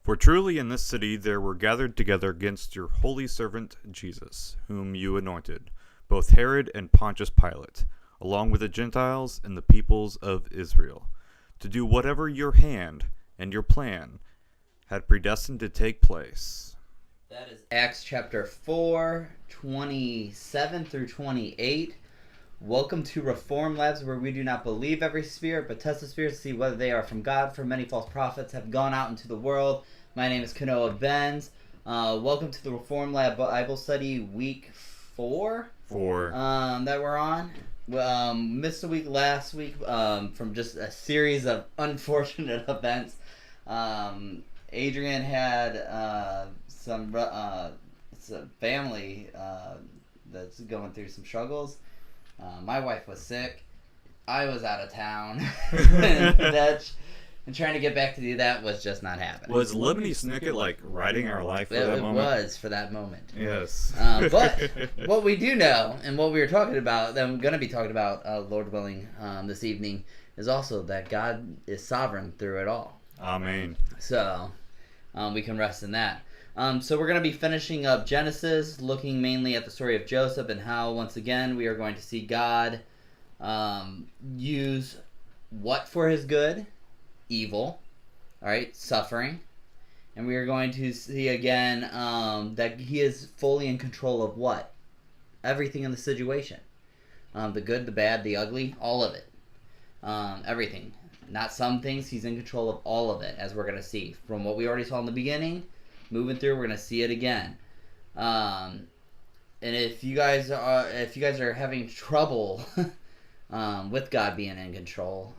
For truly in this city there were gathered together against your holy servant Jesus, whom you anointed, both Herod and Pontius Pilate, along with the Gentiles and the peoples of Israel, to do whatever your hand and your plan had predestined to take place. That is Acts chapter 4, 27 through 28. Welcome to Reform Labs, where we do not believe every spirit, but test the spirits to see whether they are from God, for many false prophets have gone out into the world. My name is Kanoa Benz. Welcome to the Reform Lab Bible Study week 4. That we're on. Missed a week last week from just a series of unfortunate events. Adrian had some family that's going through some struggles. My wife was sick. I was out of town in Dutch, and trying to get back to do that was just not happening. Was Lemony Snicket like writing our life for that moment? It was for that moment. Yes. But what we do know, and what we were talking about, that I'm going to be talking about, Lord willing, this evening, is also that God is sovereign through it all. Amen. So we can rest in that. So we're going to be finishing up Genesis, looking mainly at the story of Joseph and how, once again, we are going to see God use what for his good? Evil. All right, suffering. And we are going to see again that he is fully in control of what? Everything in the situation. The good, the bad, the ugly, all of it. Everything. Not some things, he's in control of all of it, as we're going to see. From what we already saw in the beginning, moving through, we're going to see it again. And if you guys are having trouble with God being in control,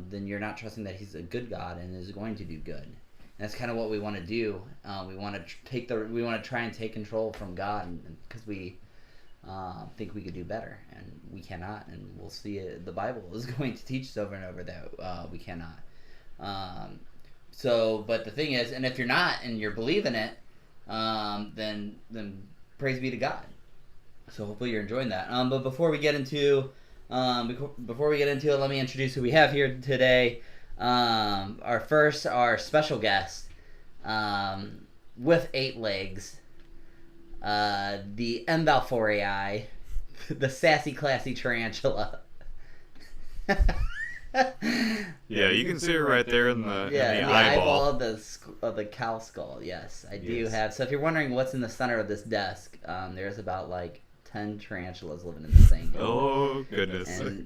then you're not trusting that he's a good God and is going to do good. And that's kind of what we want to do. We want to try and take control from God, because we think we could do better, and we cannot. And we'll see it. The Bible is going to teach us over and over that we cannot. But the thing is, and if you're not and you're believing it, then praise be to God. So hopefully you're enjoying that. But before we get into it, let me introduce who we have here today. Our special guest, with 8 legs, the M. balfourii, the sassy, classy tarantula. Yeah, you can see it right there in the eyeball of the cow skull. Yes, I do have. So if you're wondering what's in the center of this desk, there's about like 10 tarantulas living in this thing. Oh, goodness. And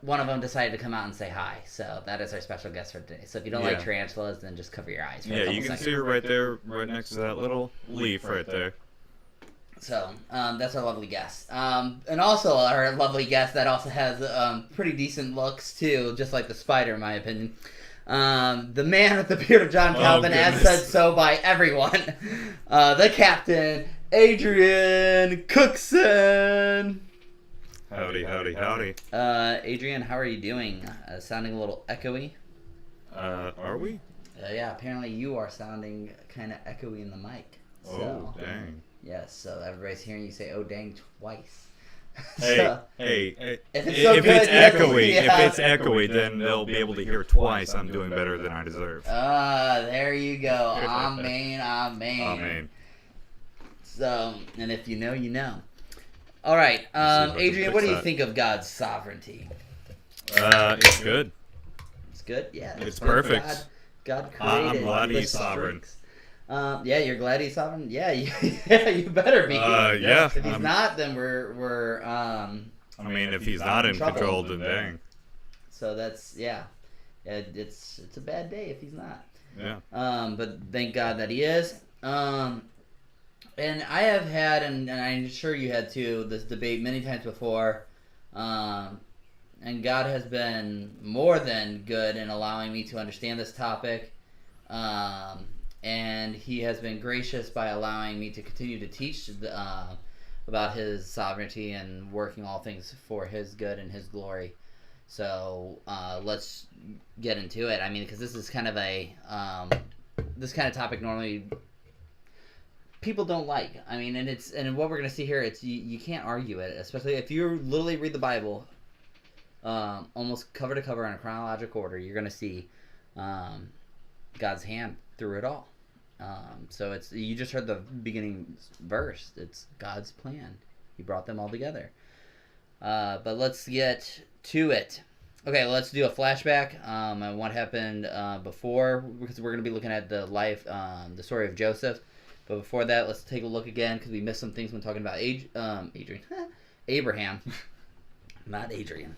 one of them decided to come out and say hi. So that is our special guest for today. So if you don't like tarantulas, then just cover your eyes for a couple you can seconds. see her right there, right next to that little leaf right there. So that's our lovely guest. And also our lovely guest that also has pretty decent looks, too, just like the spider, in my opinion. The man with the beard of John Calvin, as said so by everyone. The captain, Adrian Cookson. Howdy, howdy, howdy. Adrian, how are you doing? Sounding a little echoey. Are we? Yeah, apparently you are sounding kind of echoey in the mic. So. Oh, dang. Yes, so everybody's hearing you say "oh dang" twice. Hey! If it's echoey, then they'll be able to hear twice. I'm doing better than I deserve. There you go. Amen, amen. Amen. So, and if you know, you know. All right, Adrian, what do you think of God's sovereignty? It's good. It's good. Yeah, it's perfect. God created. I'm glad he's sovereign. Yeah, you're glad he's sovereign. Yeah, you better be. Yeah. If he's not, then we're. I mean, if he's not in control, then dang. So that's it's a bad day if he's not. Yeah. But thank God that he is. And I have had, and I'm sure you had too, this debate many times before. And God has been more than good in allowing me to understand this topic. And he has been gracious by allowing me to continue to teach about his sovereignty and working all things for his good and his glory. So let's get into it. I mean, because this is kind of this kind of topic normally people don't like. I mean, and what we're going to see here, it's you can't argue it, especially if you literally read the Bible almost cover to cover in a chronological order. You're going to see um, God's hand through it all. So it's, you just heard the beginning verse. It's God's plan. He brought them all together. But let's get to it. Okay, let's do a flashback on what happened before, because we're going to be looking at the life, the story of Joseph. But before that, let's take a look again, because we missed some things when talking about Abraham, not Adrian.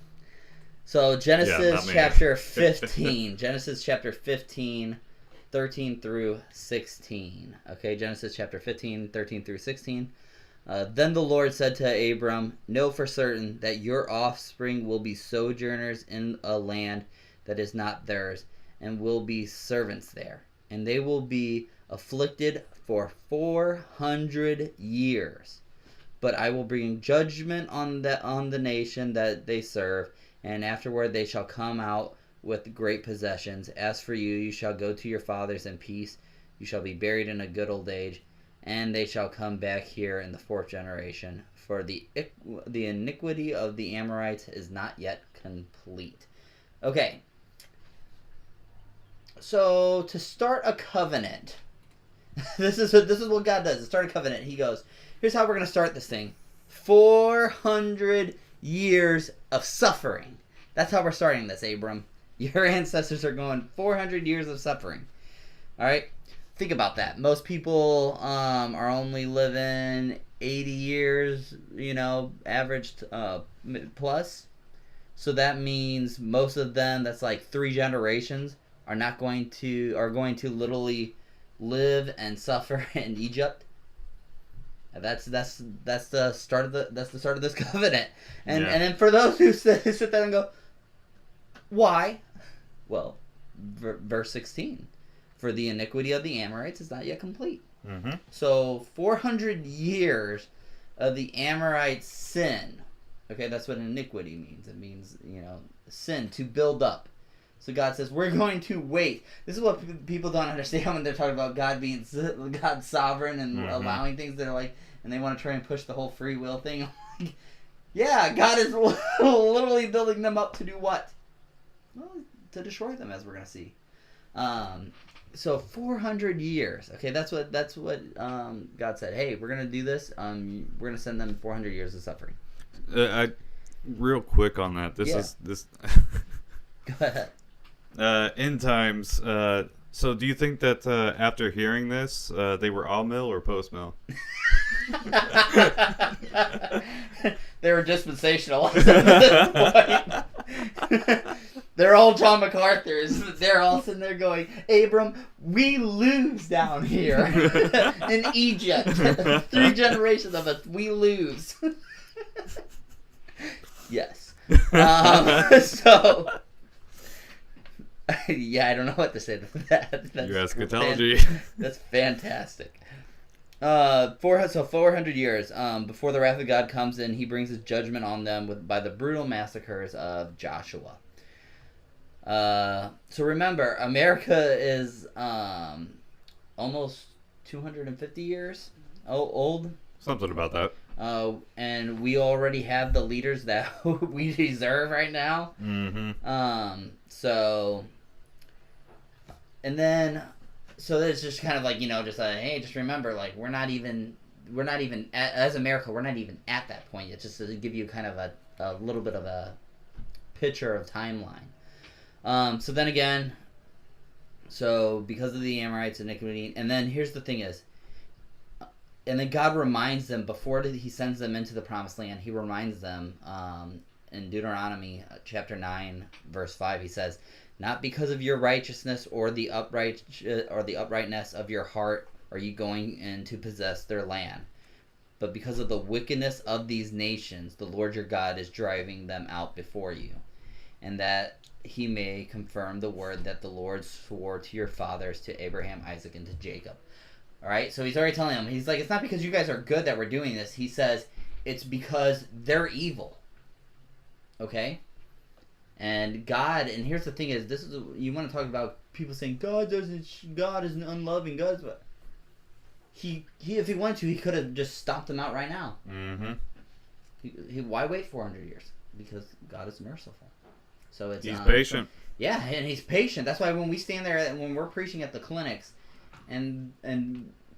So Genesis chapter 15. Genesis chapter 15, 13 through 16. Okay, Genesis chapter 15, 13 through 16. Then the Lord said to Abram, know for certain that your offspring will be sojourners in a land that is not theirs, and will be servants there. And they will be afflicted for 400 years. But I will bring judgment on the nation that they serve, and afterward they shall come out with great possessions. As for you, you shall go to your fathers in peace. You shall be buried in a good old age. And they shall come back here in the 4th generation, for the iniquity of the Amorites is not yet complete. Okay. So to start a covenant, this is what God does. To start a covenant, He goes, here's how we're going to start this thing: 400 years of suffering. That's how we're starting this, Abram. Your ancestors are going 400 years of suffering. All right. Think about that. Most people are only living 80 years, average plus. So that means most of them, that's like 3 generations, are going to literally live and suffer in Egypt. That's the start of this covenant. And then for those who sit there and go, why? Well, verse 16. For the iniquity of the Amorites is not yet complete. Mm-hmm. So 400 years of the Amorites' sin. Okay, that's what iniquity means. It means, sin, to build up. So God says, we're going to wait. This is what people don't understand when they're talking about God being God's sovereign and allowing things. They're like, and they want to try and push the whole free will thing. Yeah, God is literally building them up to do what? Well, to destroy them, as we're going to see. So 400 years. Okay, that's what God said. Hey, we're gonna do this. We're gonna send them 400 years of suffering. Real quick on that. This is. Go ahead. End times. So do you think that after hearing this, they were all mill or post mill? They were dispensational at this point. They're all John MacArthur's. They're all sitting there going, Abram, we lose down here in Egypt. 3 generations of us, we lose. Yes. So, yeah, I don't know what to say to that. Your eschatology. That's fantastic. 400 years before the wrath of God comes in, He brings His judgment on them by the brutal massacres of Joshua. So remember, America is almost 250 years old. Something about that. And we already have the leaders that we deserve right now. Mm-hmm. So it's just kind of like, hey, just remember, like, we're not even as America, we're not even at that point. It's just to give you kind of a little bit of a picture of timeline. So then again, because of the Amorites iniquity, and then here's the thing is, and then God reminds them before He sends them into the promised land. He reminds them in Deuteronomy chapter 9 verse 5. He says, "Not because of your righteousness or the uprightness of your heart are you going in to possess their land, but because of the wickedness of these nations, the Lord your God is driving them out before you, and that He may confirm the word that the Lord swore to your fathers, to Abraham, Isaac, and to Jacob." All right, so He's already telling them. He's like, it's not because you guys are good that we're doing this. He says it's because they're evil. Okay, and God, and here's the thing is, this is, you want to talk about people saying God is an unloving God. He if He wanted to, He could have just stomped them out right now. Mm-hmm. Why wait 400 years? Because God is merciful. So it's He's patient. Yeah, and he's patient. That's why when we stand there, when we're preaching at the clinics, and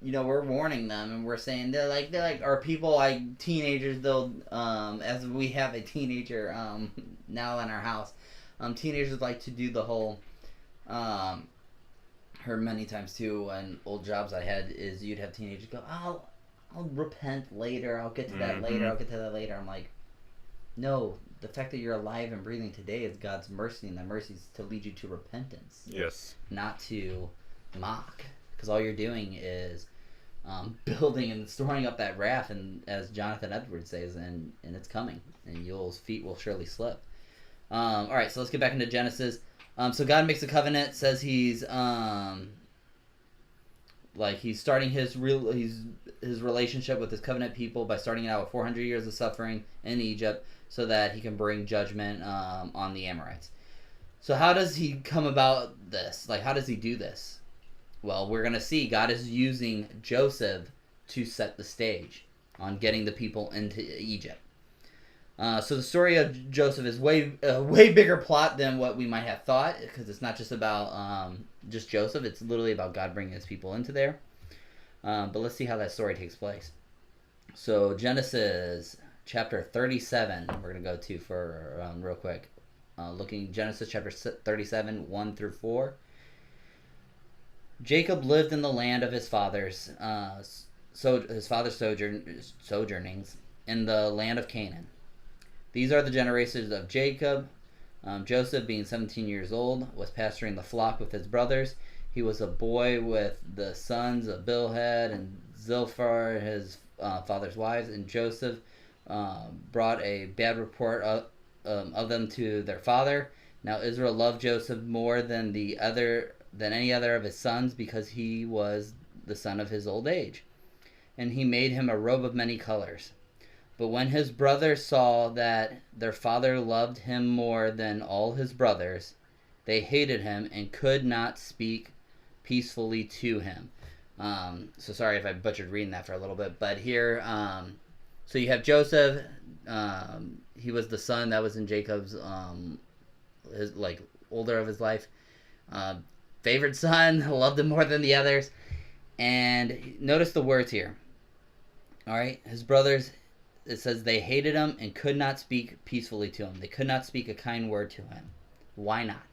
we're warning them, and we're saying they're like our people, like teenagers. They'll as we have a teenager now in our house, teenagers like to do the whole heard many times too, and old jobs I had is you'd have teenagers go, I'll repent later. I'll get to that later. I'll get to that later. I'm like, no, the fact that you're alive and breathing today is God's mercy, and that mercy is to lead you to repentance. Yes. Not to mock, because all you're doing is building and storing up that wrath, and as Jonathan Edwards says, and it's coming, and your feet will surely slip. All right, so let's get back into Genesis. So God makes a covenant, says he's starting his relationship with his covenant people by starting it out with 400 years of suffering in Egypt, so that he can bring judgment on the Amorites. So how does he come about this? Like, how does he do this? Well, we're going to see God is using Joseph to set the stage on getting the people into Egypt. So the story of Joseph is way bigger plot than what we might have thought, because it's not just about just Joseph. It's literally about God bringing his people into there. But let's see how that story takes place. So Genesis chapter 37, we're going to go to for real quick. Looking Genesis chapter 37, 1 through 4. Jacob lived in the land of his fathers, sojournings in the land of Canaan. These are the generations of Jacob. Joseph, being 17 years old, was pasturing the flock with his brothers. He was a boy with the sons of Bilhah and Zilphar, his father's wives, and Joseph brought a bad report of them to their father. Now Israel loved Joseph more than any other of his sons, because he was the son of his old age, and he made him a robe of many colors. But when his brothers saw that their father loved him more than all his brothers, they hated him and could not speak peacefully to him. So sorry if I butchered reading that for a little bit, but here, so you have Joseph. He was the son that was in Jacob's, his older of his life, favorite son, loved him more than the others. And notice the words here. All right, his brothers. It says they hated him and could not speak peacefully to him. They could not speak a kind word to him. Why not?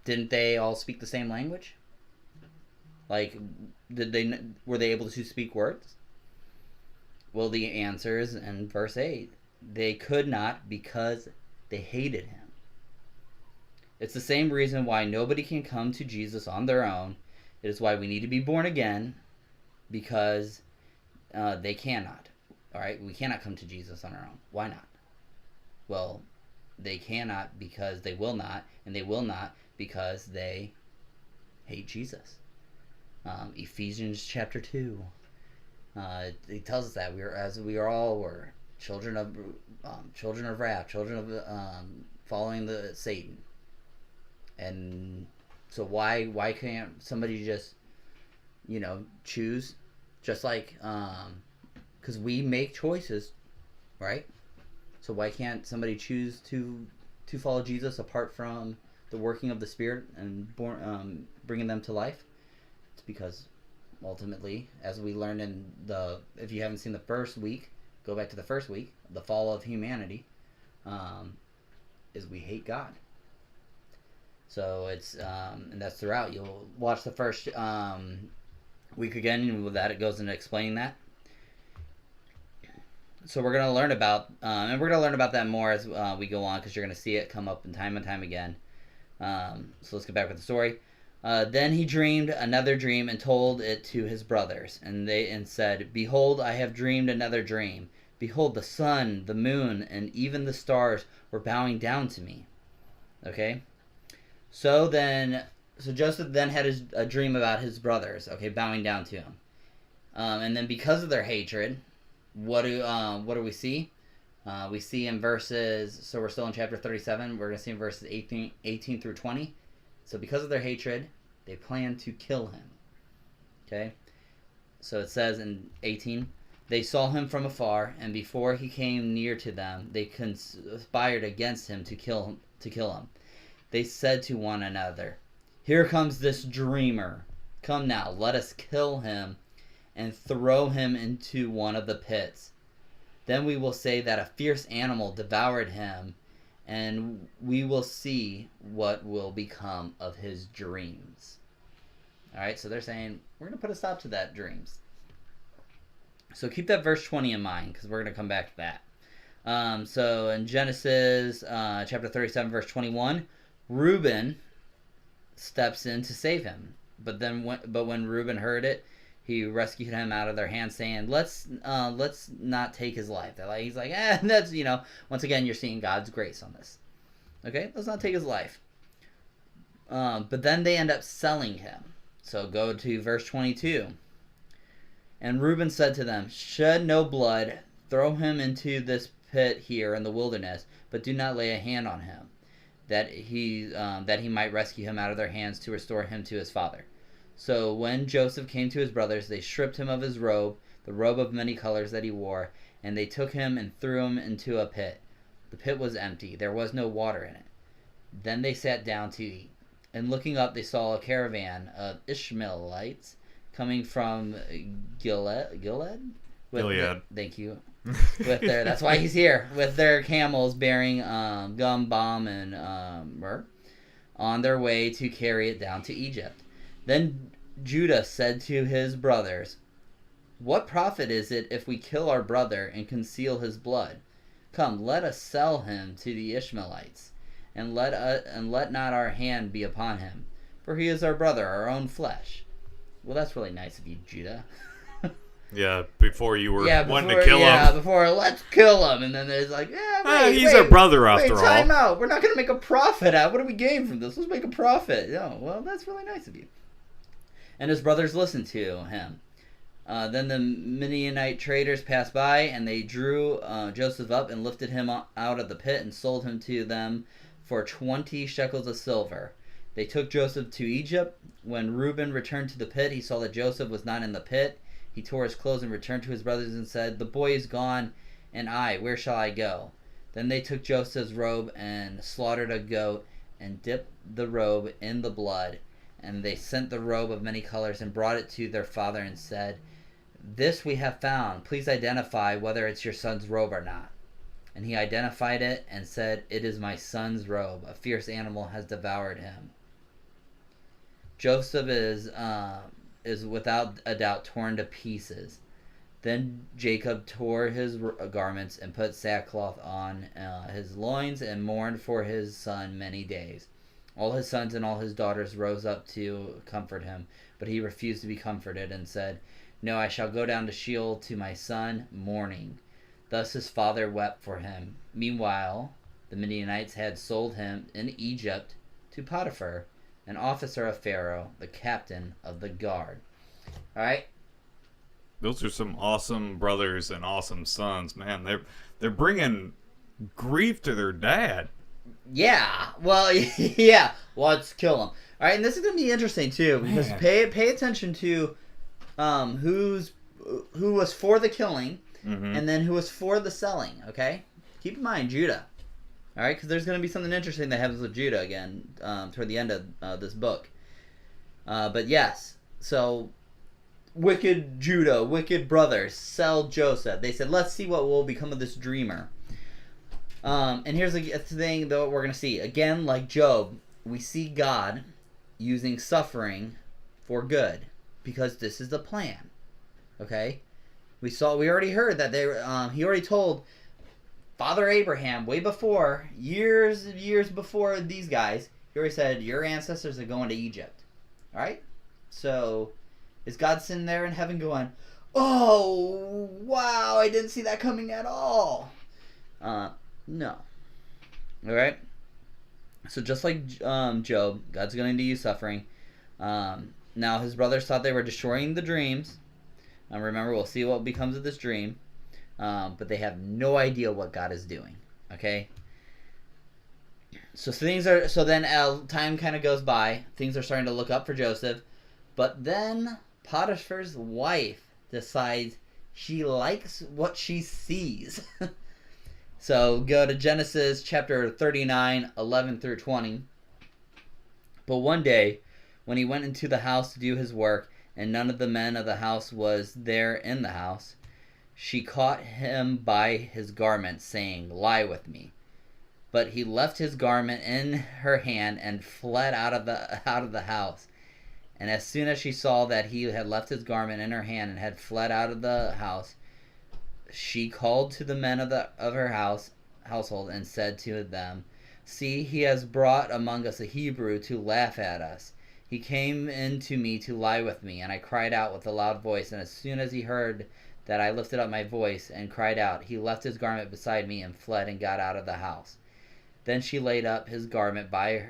Didn't they all speak the same language? Like, were they able to speak words? Well, the answer is in verse 8. They could not because they hated him. It's the same reason why nobody can come to Jesus on their own. It is why we need to be born again, because they cannot. All right, we cannot come to Jesus on our own. Why not? Well, they cannot because they will not, and they will not because they hate Jesus. Ephesians chapter 2. It tells us that we are all children of wrath, children of following the Satan. And so why can't somebody just choose, just like because we make choices, right? So why can't somebody choose to follow Jesus apart from the working of the Spirit and bringing them to life? It's because ultimately, as we learned if you haven't seen the first week, go back to the first week, the fall of humanity, is we hate God. So it's and that's throughout. You'll watch the first week again, and with that it goes into explaining that. So we're going to learn about, and we're going to learn about that more as we go on, because you're going to see it come up time and time again. So let's get back with the story. Then he dreamed another dream and told it to his brothers, and said, "Behold, I have dreamed another dream. Behold, the sun, the moon, and even the stars were bowing down to me." Okay? So Joseph then had a dream about his brothers, okay, bowing down to him. And then because of their hatred, what do we see? We see in verses, so we're still in chapter 37, we're going to see in verses 18 through 20. So because of their hatred, they plan to kill him. Okay? So it says in 18, they saw him from afar, and before he came near to them, they conspired against him to kill him. They said to one another, "Here comes this dreamer. Come now, let us kill him and throw him into one of the pits. Then we will say that a fierce animal devoured him, and we will see what will become of his dreams." All right, so they're saying, we're going to put a stop to that dreams. So keep that verse 20 in mind, because we're going to come back to that. So in Genesis chapter 37, verse 21, Reuben steps in to save him. But when Reuben heard it, he rescued him out of their hands, saying, let's not take his life. He's like, that's, once again, you're seeing God's grace on this. Okay, let's not take his life. But then they end up selling him. So go to verse 22. And Reuben said to them, "Shed no blood, throw him into this pit here in the wilderness, but do not lay a hand on him, that he might rescue him out of their hands to restore him to his father." So when Joseph came to his brothers, they stripped him of his robe, the robe of many colors that he wore, and they took him and threw him into a pit. The pit was empty, there was no water in it. Then they sat down to eat. And looking up, they saw a caravan of Ishmaelites coming from Gilead? Gilead. Thank you. That's why he's here. With their camels bearing gum, balm, and myrrh on their way to carry it down to Egypt. Then Judah said to his brothers, "What profit is it if we kill our brother and conceal his blood? Come, let us sell him to the Ishmaelites, and let not our hand be upon him, for he is our brother, our own flesh." Well, that's really nice of you, Judah. Yeah, before you were wanting to kill him. Yeah, before, let's kill him. And then there's like, he's our brother after all. Time out. We're not going to make a profit out. What do we gain from this? Let's make a profit. Oh, well, that's really nice of you. And his brothers listened to him. Then the Midianite traders passed by, and they drew Joseph up and lifted him out of the pit and sold him to them for 20 shekels of silver. They took Joseph to Egypt. When Reuben returned to the pit, he saw that Joseph was not in the pit. He tore his clothes and returned to his brothers and said, "The boy is gone, and where shall I go?" Then they took Joseph's robe and slaughtered a goat and dipped the robe in the blood. And they sent the robe of many colors and brought it to their father and said, "This we have found. Please identify whether it's your son's robe or not." And he identified it and said, "It is my son's robe. A fierce animal has devoured him." Joseph is without a doubt torn to pieces. Then Jacob tore his garments and put sackcloth on his loins and mourned for his son many days. All his sons and all his daughters rose up to comfort him, but he refused to be comforted and said, "No, I shall go down to Sheol to my son, mourning." Thus his father wept for him. Meanwhile, the Midianites had sold him in Egypt to Potiphar, an officer of Pharaoh, the captain of the guard. All right. Those are some awesome brothers and awesome sons, man. They're bringing grief to their dad. Yeah. Well, yeah. Let's kill him. All right, and this is going to be interesting too, because pay attention to who was for the killing, and then who was for the selling. Okay. Keep in mind Judah. All right, because there's going to be something interesting that happens with Judah again toward the end of this book. But yes, so wicked Judah, wicked brothers, sell Joseph. They said, "Let's see what will become of this dreamer." And here's the thing that we're going to see. Again, like Job, we see God using suffering for good, because this is the plan. Okay? We already heard that he already told Father Abraham, way before, years before these guys, he already said, your ancestors are going to Egypt. Alright? So, is God sitting there in heaven going, "Oh, wow, I didn't see that coming at all"? No. Alright? So just like Job, God's going to use suffering. Now, his brothers thought they were destroying the dreams. Remember, we'll see what becomes of this dream. But they have no idea what God is doing. Okay? So then time kind of goes by. Things are starting to look up for Joseph. But then Potiphar's wife decides she likes what she sees. So go to Genesis chapter 39, 11 through 20. But one day, when he went into the house to do his work, and none of the men of the house was there in the house, she caught him by his garment, saying, "Lie with me." But he left his garment in her hand and fled out of the house. And as soon as she saw that he had left his garment in her hand and had fled out of the house, she called to the men of her household and said to them, "See, he has brought among us a Hebrew to laugh at us. He came in to me to lie with me, and I cried out with a loud voice. And as soon as he heard that I lifted up my voice and cried out, he left his garment beside me and fled and got out of the house." Then she laid up his garment by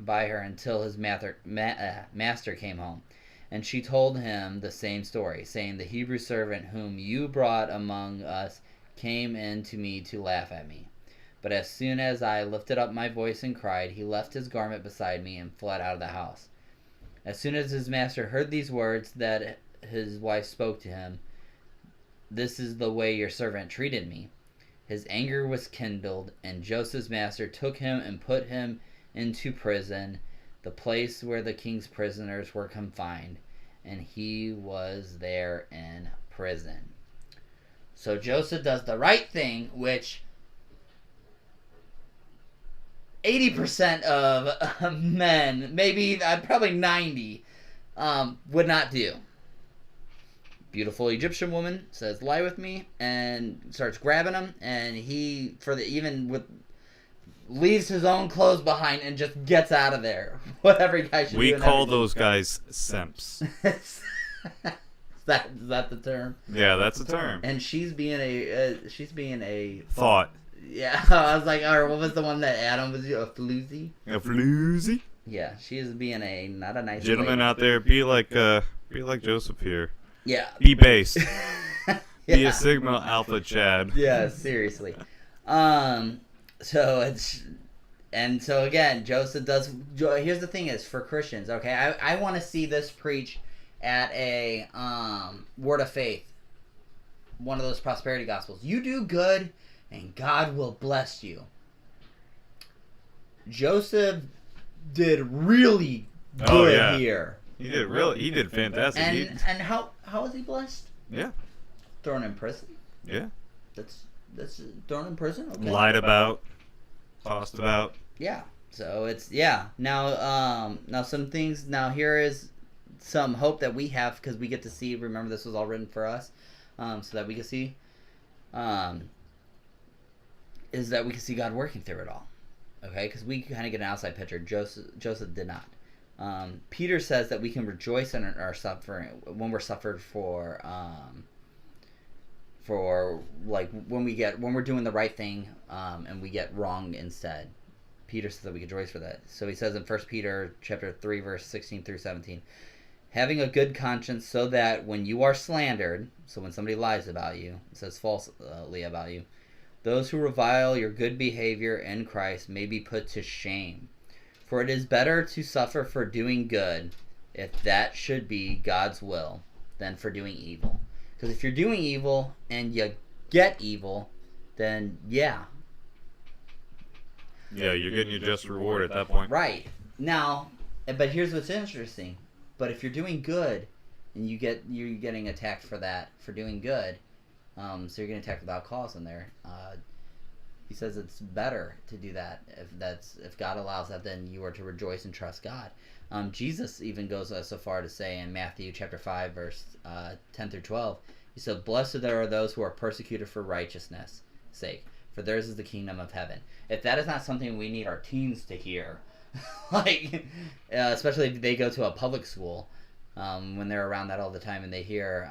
her until his master came home. And she told him the same story, saying, "The Hebrew servant whom you brought among us came in to me to laugh at me. But as soon as I lifted up my voice and cried, he left his garment beside me and fled out of the house." As soon as his master heard these words that his wife spoke to him, "This is the way your servant treated me," his anger was kindled, and Joseph's master took him and put him into prison, the place where the king's prisoners were confined, and he was there in prison. So Joseph does the right thing, which 80% of men, maybe probably 90, would not do. Beautiful Egyptian woman says, "Lie with me," and starts grabbing him, and he leaves his own clothes behind and just gets out of there. Whatever you guys should do. We call those guys simps. Is that the term? Yeah, that's the term. And she's being a thought. Yeah, I was like, all right, what was the one that Adam was? A floozy? A floozy? Yeah, she is being not a nice gentlemen lady. Out there, be like Joseph here. Yeah. Be based. Yeah. Be a Sigma Alpha Chad. Yeah, seriously. So again, Joseph does. Here's the thing: is for Christians, okay? I want to see this preached at a Word of Faith, one of those prosperity gospels. You do good, and God will bless you. Joseph did really good here. He did fantastic. And how was he blessed? Yeah. Thrown in prison. Yeah. That's thrown in prison. Okay. Lied about, tossed about. Yeah. So it's now some things. Now here is some hope that we have because we get to see. Remember, this was all written for us, so that we can see. Is that we can see God working through it all. Okay, because we kind of get an outside picture. Joseph did not. Peter says that we can rejoice in our suffering when we're suffered for like when we're doing the right thing and we get wrong instead. Peter says that we can rejoice for that. So he says in 1 Peter chapter 3 verse 16 through 17, having a good conscience, so that when you are slandered, so when somebody lies about you, says falsely about you, those who revile your good behavior in Christ may be put to shame. For it is better to suffer for doing good, if that should be God's will, than for doing evil. Because if you're doing evil and you get evil, then yeah. Yeah, you're getting your just reward at that point. Right. Now, but here's what's interesting. But if you're doing good and you're getting attacked for doing good, so you're getting attacked without cause in there. He says it's better to do that if God allows that, then you are to rejoice and trust God. Jesus even goes so far to say in Matthew chapter 5 verse 10 through 12, he said, "Blessed are those who are persecuted for righteousness' sake, for theirs is the kingdom of heaven." If that is not something we need our teens to hear, like especially if they go to a public school, when they're around that all the time and they hear,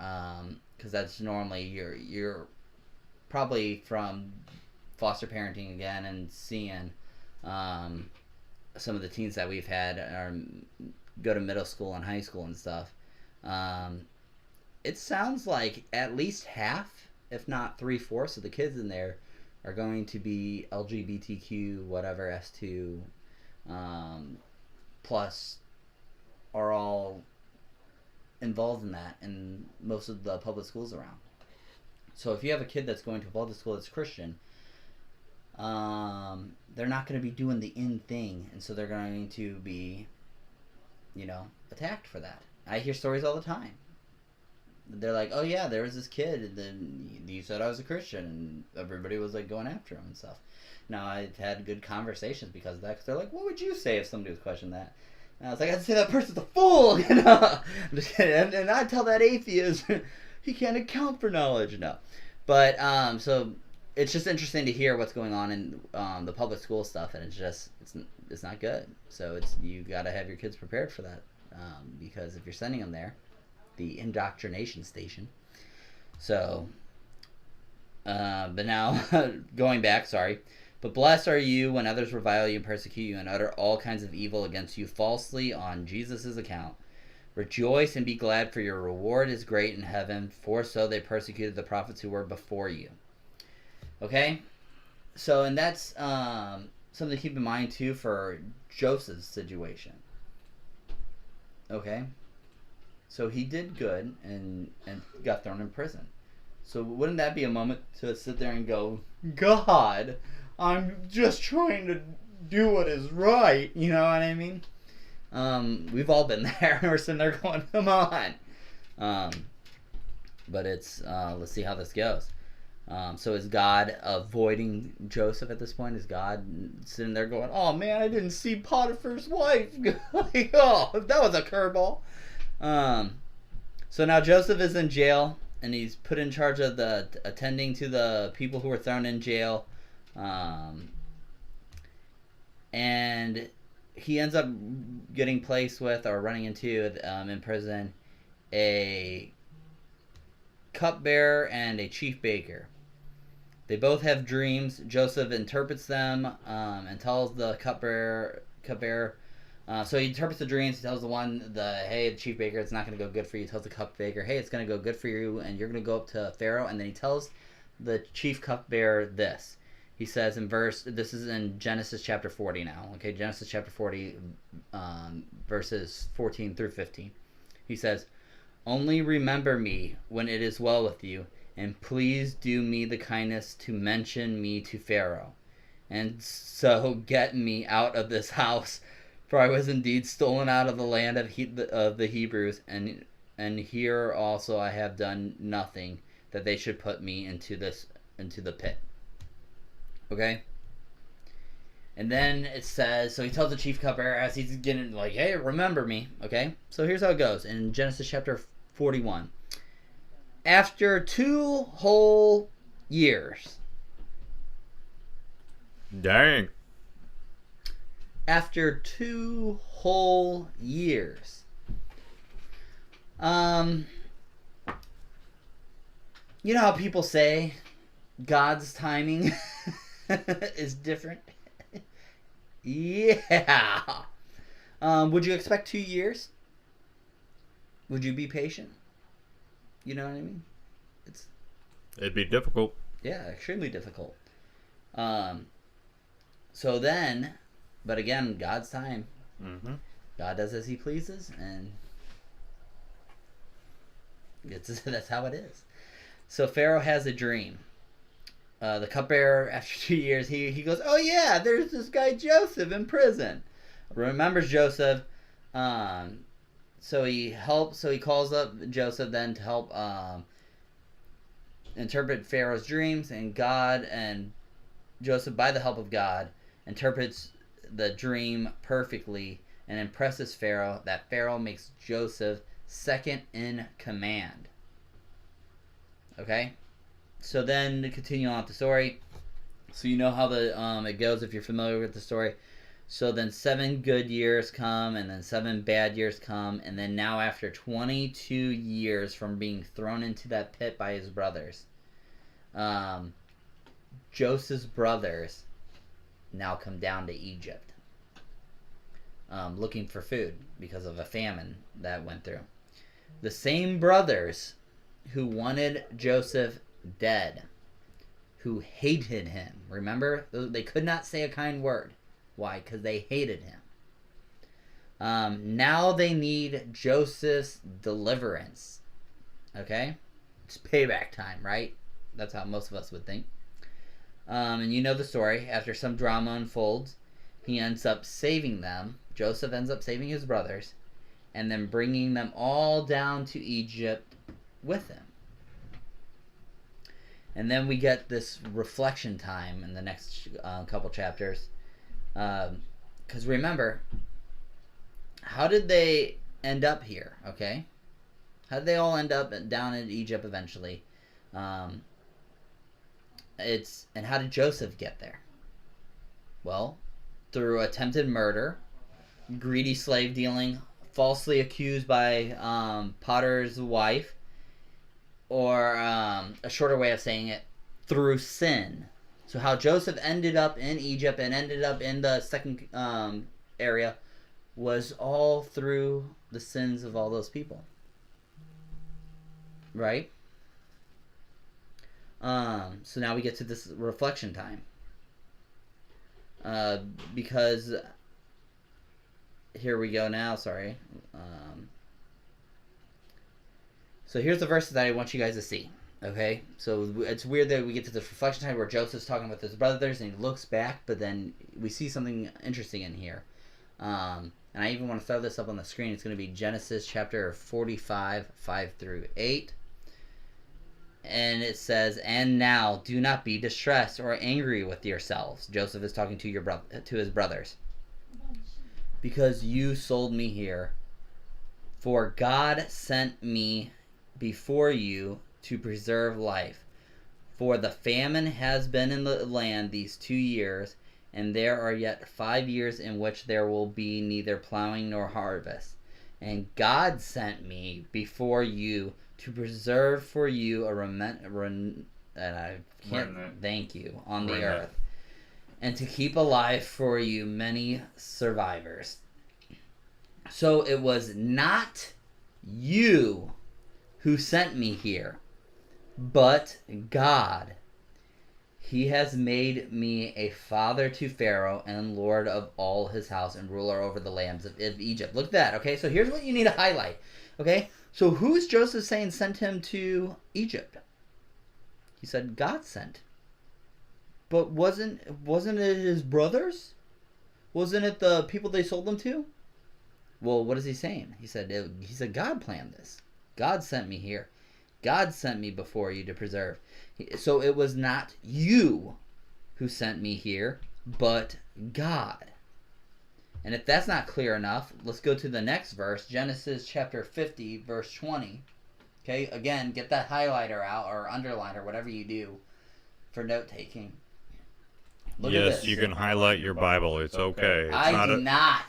because that's normally you're probably from foster parenting again and seeing some of the teens that we've had go to middle school and high school and stuff. It sounds like at least half, if not 3/4 of the kids in there are going to be LGBTQ whatever S2 plus are all involved in that in most of the public schools around. So if you have a kid that's going to a public school that's Christian, they're not going to be doing the in thing, and so they're going to be attacked for that. I hear stories all the time. They're like, oh yeah, there was this kid, and then you said I was a Christian, and everybody was like going after him and stuff. Now, I've had good conversations because of that, because they're like, what would you say if somebody was questioning that? And I was like, I'd say that person's a fool, I'm just kidding. And I'd tell that atheist, he can't account for knowledge. No. But, so it's just interesting to hear what's going on in the public school stuff, and it's not good. So you got to have your kids prepared for that, because if you're sending them there, the indoctrination station. So, but now, going back, sorry. But blessed are you when others revile you and persecute you and utter all kinds of evil against you falsely on Jesus' account. Rejoice and be glad, for your reward is great in heaven, for so they persecuted the prophets who were before you. Okay? So, and that's something to keep in mind, too, for Joseph's situation. Okay? So he did good and got thrown in prison. So wouldn't that be a moment to sit there and go, God, I'm just trying to do what is right. You know what I mean? We've all been there. We're sitting there going, come on. But it's, let's see how this goes. So is God avoiding Joseph at this point? Is God sitting there going, oh man, I didn't see Potiphar's wife. Like, oh, that was a curveball. So now Joseph is in jail, and he's put in charge of the attending to the people who were thrown in jail. And he ends up getting placed with, or running into, in prison, a cupbearer and a chief baker. They both have dreams. Joseph interprets them, and tells the cupbearer. So he interprets the dreams. He tells the chief baker, it's not going to go good for you. He tells the cupbearer, hey, it's going to go good for you, and you're going to go up to Pharaoh. And then he tells the chief cupbearer this. He says this is in Genesis chapter 40 now. Okay, Genesis chapter 40, verses 14 through 15. He says, only remember me when it is well with you, and please do me the kindness to mention me to Pharaoh, and so get me out of this house, for I was indeed stolen out of the land of the Hebrews, and here also I have done nothing that they should put me into the pit. Okay? And then it says, so he tells the chief cupbearer as he's getting like, hey, remember me. Okay? So here's how it goes in Genesis chapter 41. After 2 whole years. Dang. After 2 whole years. You know how people say God's timing is different? Yeah. Would you expect 2 years? Would you be patient? You know what I mean? It'd be difficult. Yeah, extremely difficult. So then, but again, God's time. Mm-hmm. God does as he pleases, and that's how it is. So Pharaoh has a dream. The cupbearer, after 2 years, he goes, oh yeah, there's this guy Joseph in prison. Remembers Joseph. So he calls up Joseph then to help interpret Pharaoh's dreams, and God and Joseph, by the help of God, interprets the dream perfectly and impresses Pharaoh, that Pharaoh makes Joseph second in command. Okay? So then to continue on with the story, so you know how it goes if you're familiar with the story. So then 7 good years come, and then 7 bad years come, and then now after 22 years from being thrown into that pit by his brothers, Joseph's brothers now come down to Egypt, looking for food because of a famine that went through. The same brothers who wanted Joseph dead, who hated him. Remember? They could not say a kind word. Why? Because they hated him. Now they need Joseph's deliverance. Okay? It's payback time, right? That's how most of us would think. And you know the story. After some drama unfolds, he ends up saving them. Joseph ends up saving his brothers. and then bringing them all down to Egypt with him. And then we get this reflection time in the next couple chapters. Because remember, how did they end up here? Okay, how did they all end up down in Egypt eventually? And how did Joseph get there? Well, through attempted murder, greedy slave dealing, falsely accused by Potter's wife, or a shorter way of saying it, through sin. So how Joseph ended up in Egypt and ended up in the second area was all through the sins of all those people. Right? So now we get to this reflection time. Because here we go now, sorry. So here's the verse that I want you guys to see. Okay? So it's weird that we get to this reflection time where Joseph's talking with his brothers and he looks back, but then we see something interesting in here. And I even want to throw this up on the screen. It's going to be Genesis chapter 45, 5 through 8. And it says, "And now do not be distressed or angry with yourselves." Joseph is talking to his brothers. "Because you sold me here. For God sent me before you to preserve life. For the famine has been in the land these 2 years, and there are yet 5 years in which there will be neither plowing nor harvest. And God sent me before you to preserve for you a remnant on the earth, and to keep alive for you many survivors. So it was not you who sent me here, but God. He has made me a father to Pharaoh and Lord of all his house and ruler over the lands of Egypt." Look at that, okay? So here's what you need to highlight, okay? So who's Joseph saying sent him to Egypt? He said God sent. But wasn't it his brothers? Wasn't it the people they sold them to? Well, what is he saying? He said God planned this. God sent me here. God sent me before you to preserve. So it was not you who sent me here, but God. And if that's not clear enough, let's go to the next verse, Genesis chapter 50, verse 20. Okay, again, get that highlighter out or underline or whatever you do for note taking. Yes, you can highlight your Bible. It's okay. I do not.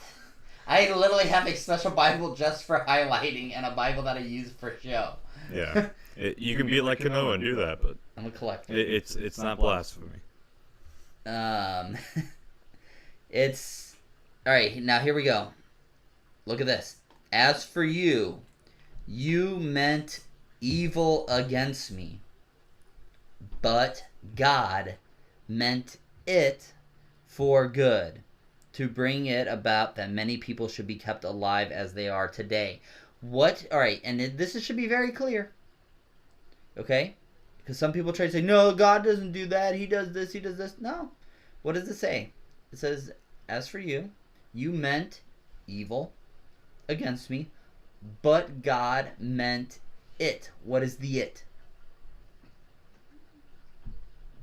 I literally have a special Bible just for highlighting and a Bible that I use for show. Yeah. You can be like Canoa and do that, but I'm a collector. It's not blasphemy. It's all right. Now here we go. Look at this. "As for you, you meant evil against me, but God meant it for good, to bring it about that many people should be kept alive as they are today." What? All right, and this should be very clear. Okay? Because some people try to say, no, God doesn't do that. He does this, he does this. No. What does it say? It says, "As for you, you meant evil against me, but God meant it." What is the it?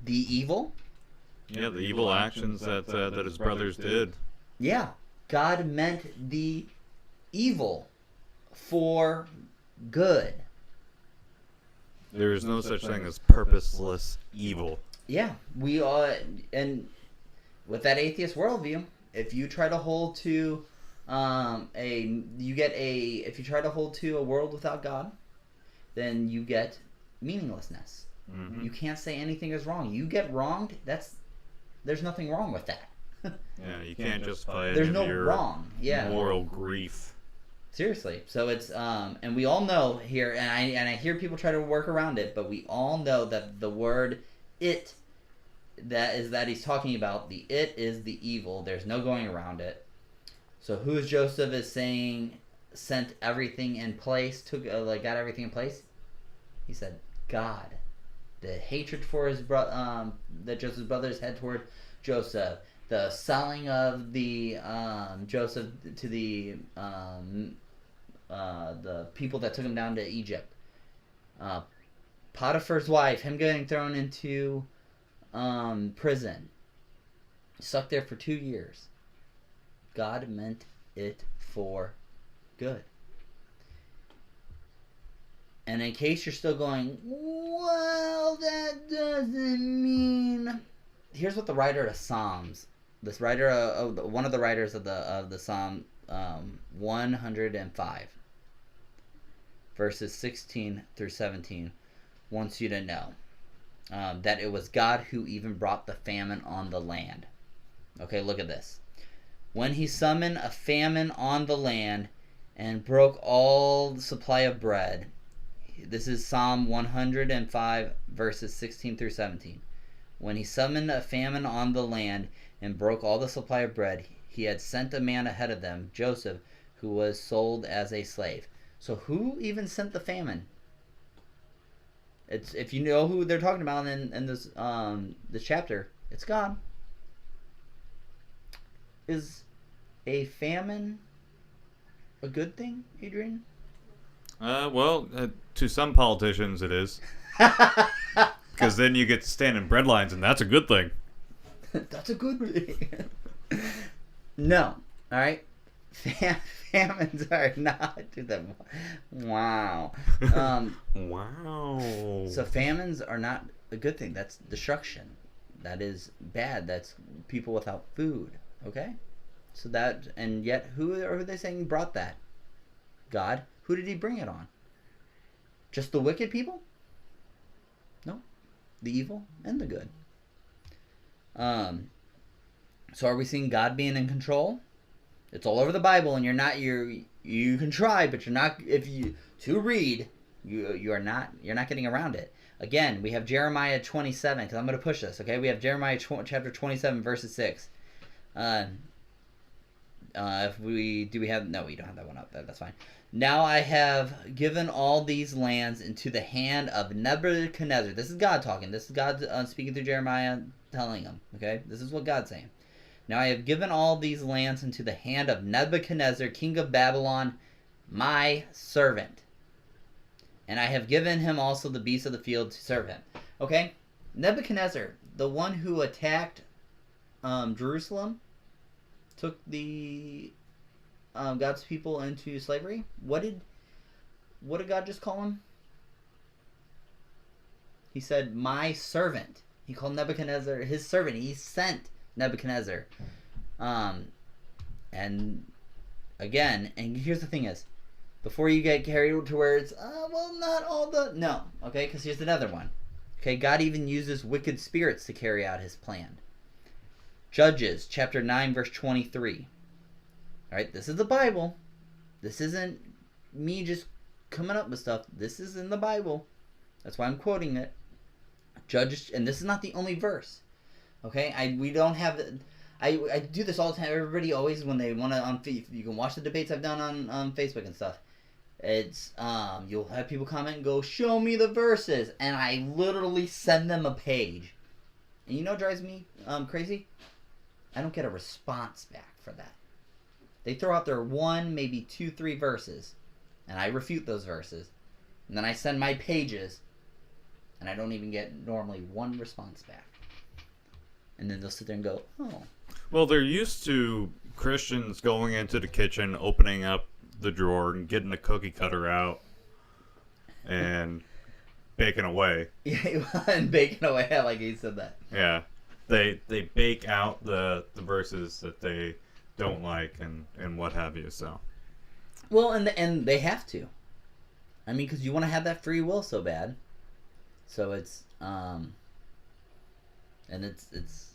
The evil? Yeah, the evil actions that his brothers did. Yeah. God meant the evil for good. There is no such thing as purposeless evil. Yeah, we are, and with that atheist worldview, if you try to hold to if you try to hold to a world without God, then you get meaninglessness. Mm-hmm. You can't say anything is wrong. You get wronged. There's nothing wrong with that. Yeah, you can't justify it. There's no wrong. Yeah, moral grief. Seriously. So it's and we all know here, and I hear people try to work around it, but we all know that the word "it" that he's talking about, the "it" is the evil. There's no going around it. So who is Joseph is saying sent everything in place, got everything in place? He said God. The hatred for his that Joseph's brothers had toward Joseph, the selling of the Joseph to the the people that took him down to Egypt. Potiphar's wife, him getting thrown into prison, stuck there for 2 years. God meant it for good. And in case you're still going, well, that doesn't mean. Here's what the writer of Psalms, this writer of one of the writers of the Psalm 105, verses 16 through 17, wants you to know that it was God who even brought the famine on the land. Okay, look at this. When he summoned a famine on the land and broke all the supply of bread. This is Psalm 105, verses 16 through 17. When he summoned a famine on the land and broke all the supply of bread, he had sent a man ahead of them, Joseph, who was sold as a slave. So who even sent the famine? It's, if you know who they're talking about in this chapter, it's God. Is a famine a good thing, Adrian? Well, to some politicians it is. Because then you get to stand in bread lines, and that's a good thing. That's a good thing. No. All right? Famines are not to them. Wow. Wow. So famines are not a good thing. That's destruction. That is bad. That's people without food. Okay? So that, and yet, who are they saying brought that? God. Who did he bring it on? Just the wicked people? No. The evil and the good. So are we seeing God being in control? It's all over the Bible, and you can try, but you're not, if you to read, you're not getting around it. Again, we have Jeremiah 27, because I'm going to push this, okay? We have Jeremiah chapter 27, verses 6. If we have, no, we don't have that one up there, that's fine. Now I have given all these lands into the hand of Nebuchadnezzar. This is God talking. This is God speaking through Jeremiah, telling him, okay? This is what God's saying. Now I have given all these lands into the hand of Nebuchadnezzar, king of Babylon, my servant. And I have given him also the beasts of the field to serve him. Okay? Nebuchadnezzar, the one who attacked Jerusalem, took the God's people into slavery. What did God just call him? He said, my servant. He called Nebuchadnezzar his servant. He sent Nebuchadnezzar. And again, and here's the thing is, before you get carried to where it's, well, not all the, no, okay, because here's another one. Okay, God even uses wicked spirits to carry out his plan. Judges chapter 9, verse 23. All right, this is the Bible. This isn't me just coming up with stuff. This is in the Bible. That's why I'm quoting it. Judges, and this is not the only verse. Okay, we don't have. I do this all the time. Everybody always, when they want to, you can watch the debates I've done on Facebook and stuff. It's you'll have people comment and go, show me the verses, and I literally send them a page. And you know what drives me crazy? I don't get a response back for that. They throw out their 1, maybe 2, 3 verses, and I refute those verses. And then I send my pages, and I don't even get normally 1 response back. And then they'll sit there and go, oh. Well, they're used to Christians going into the kitchen, opening up the drawer, and getting a cookie cutter out, and baking away. Yeah, and baking away, like he said that. Yeah. They bake out the verses that they don't like and what have you, so. Well, and they have to. I mean, because you want to have that free will so bad. So it's, and it's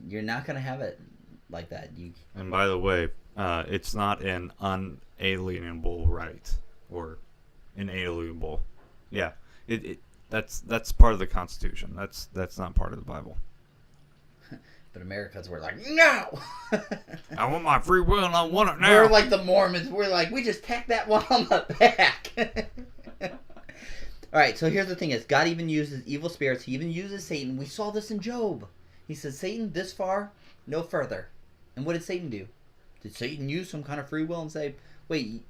you're not going to have it like that. And by the way, it's not an unalienable right or inalienable. Yeah, that's part of the Constitution. That's not part of the Bible. But Americans were like, no! I want my free will and I want it now. We're like the Mormons. We're like, we just tack that one on the back. Alright, so here's the thing is, God even uses evil spirits. He even uses Satan. We saw this in Job. He says, Satan, this far, no further. And what did Satan do? Did Satan use some kind of free will and say, wait,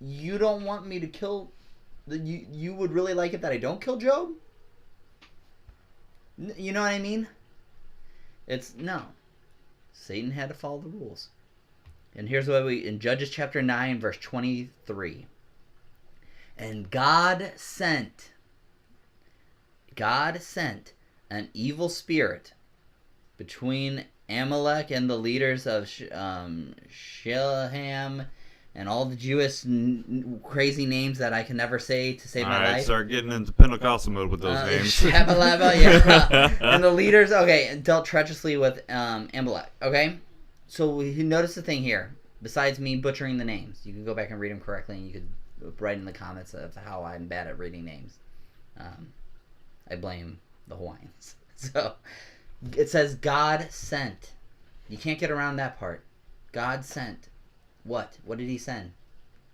you don't want me to kill. You would really like it that I don't kill Job? You know what I mean? It's no. Satan had to follow the rules. And here's what in Judges chapter 9, verse 23. And God sent an evil spirit between Amalek and the leaders of Shilham and all the Jewish crazy names that I can never say to save my life. Start getting into Pentecostal mode with those names. Shabalaba, yeah. And the leaders, dealt treacherously with Amalek. Okay, so we notice the thing here. Besides me butchering the names, you can go back and read them correctly, and you could write in the comments of how I'm bad at reading names. I blame the Hawaiians. So it says God sent. You can't get around that part. God sent. What? What did he send?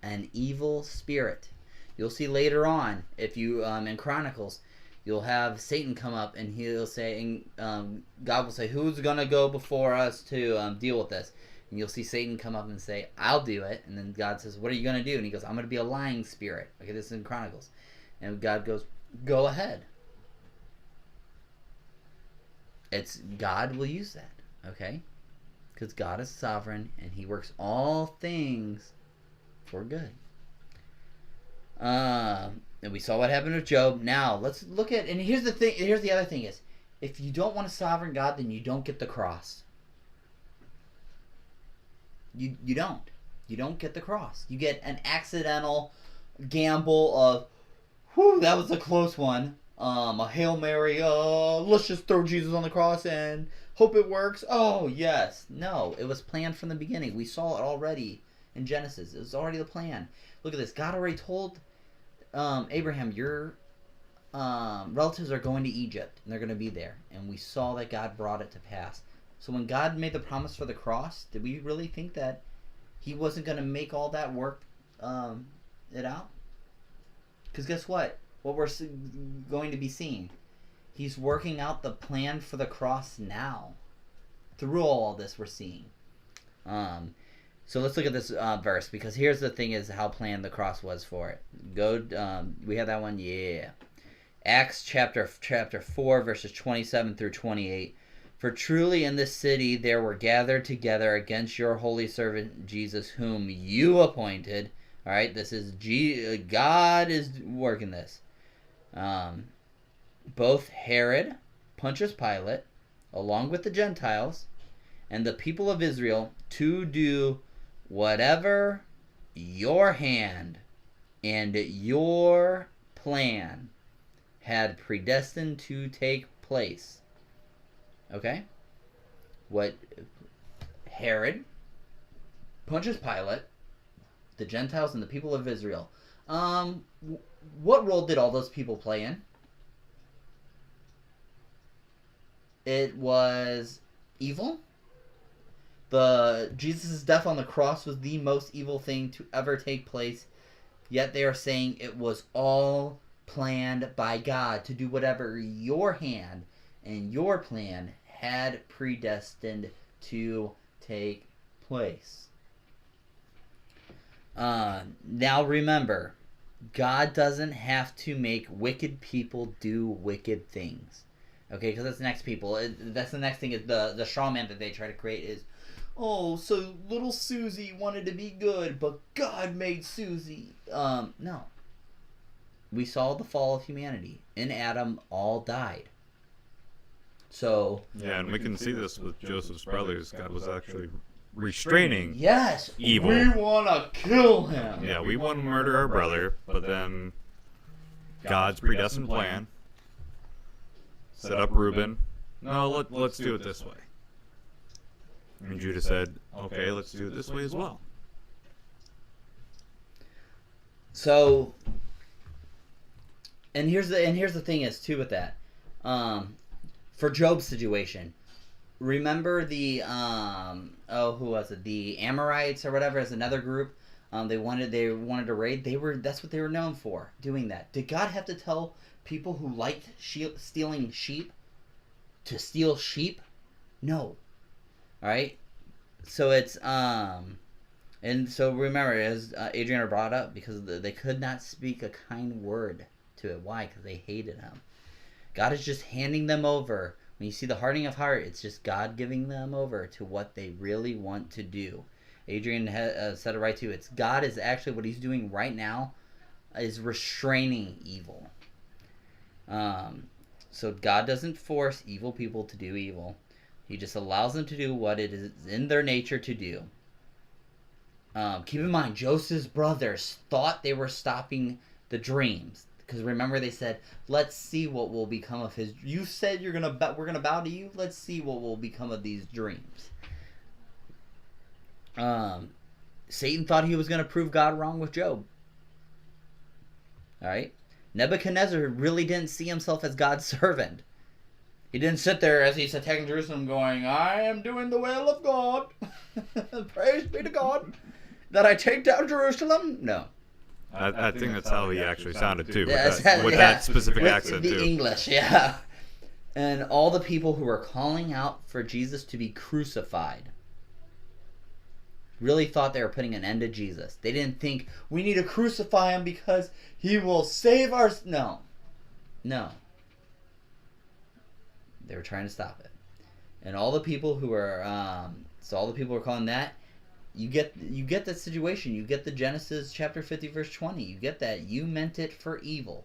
An evil spirit. You'll see later on, if you in Chronicles, you'll have Satan come up and he'll say, God will say, who's gonna go before us to deal with this? And you'll see Satan come up and say, I'll do it. And then God says, what are you gonna do? And he goes, I'm gonna be a lying spirit. Okay, this is in Chronicles. And God goes, go ahead. God will use that. Okay. Because God is sovereign and he works all things for good. And we saw what happened with Job. Now let's look at, and here's the thing. Here's the other thing is, if you don't want a sovereign God, then you don't get the cross. You don't get the cross. You get an accidental gamble of, whew, that was a close one. A Hail Mary, let's just throw Jesus on the cross and hope it works. Oh, yes. No, it was planned from the beginning. We saw it already in Genesis. It was already the plan. Look at this. God already told Abraham, your relatives are going to Egypt, and they're going to be there. And we saw that God brought it to pass. So when God made the promise for the cross, did we really think that he wasn't going to make all that work it out? Because guess what? What we're going to be seeing, he's working out the plan for the cross now. Through all this we're seeing. So let's look at this verse, because here's the thing is how planned the cross was for it. We have that one? Yeah. Acts chapter 4, verses 27 through 28. For truly in this city there were gathered together against your holy servant Jesus, whom you appointed. All right, this is God is working this. Both Herod, Pontius Pilate, along with the Gentiles, and the people of Israel, to do whatever your hand and your plan had predestined to take place. Okay? What Herod, Pontius Pilate, the Gentiles, and the people of Israel. What role did all those people play in? It was evil. Jesus' death on the cross was the most evil thing to ever take place. Yet they are saying it was all planned by God to do whatever your hand and your plan had predestined to take place. Now remember, God doesn't have to make wicked people do wicked things. Okay, because that's the next people. That's the next thing is the straw man that they try to create is, oh, so little Susie wanted to be good, but God made Susie. No. We saw the fall of humanity. In Adam, all died. So. Yeah, and we can see this with Joseph's brothers. God was actually restraining evil. We want to kill him. Yeah, we want to murder our brother, but then God's predestined plan set up Reuben. No, let's do it this way. And Judah said, okay, let's do it this way as well. So, and here's the thing is too with that. For Job's situation, remember the who was it? The Amorites or whatever as another group. They wanted to raid. That's what they were known for, doing that. Did God have to tell people who liked stealing sheep to steal sheep? No. All right. So it's And so remember, as Adriana brought up, because they could not speak a kind word to it. Why? Because they hated him. God is just handing them over. When you see the hardening of heart, it's just God giving them over to what they really want to do. Adrian said it right too. It's God is actually what he's doing right now is restraining evil. So God doesn't force evil people to do evil. He just allows them to do what it is in their nature to do. Keep in mind, Joseph's brothers thought they were stopping the dreams. Because remember, they said, "Let's see what will become of his." You said we're gonna bow to you. Let's see what will become of these dreams. Satan thought he was gonna prove God wrong with Job. All right, Nebuchadnezzar really didn't see himself as God's servant. He didn't sit there as he's attacking Jerusalem, going, "I am doing the will of God. Praise be to God that I take down Jerusalem." No. I think that's how he actually sounded too, Yeah, with that specific accent the too. English, yeah. And all the people who were calling out for Jesus to be crucified really thought they were putting an end to Jesus. They didn't think, we need to crucify him because he will save our... No. They were trying to stop it. And all the people who were... all the people were calling that... You get that situation. You get the Genesis chapter 50 verse 20. You get that. You meant it for evil,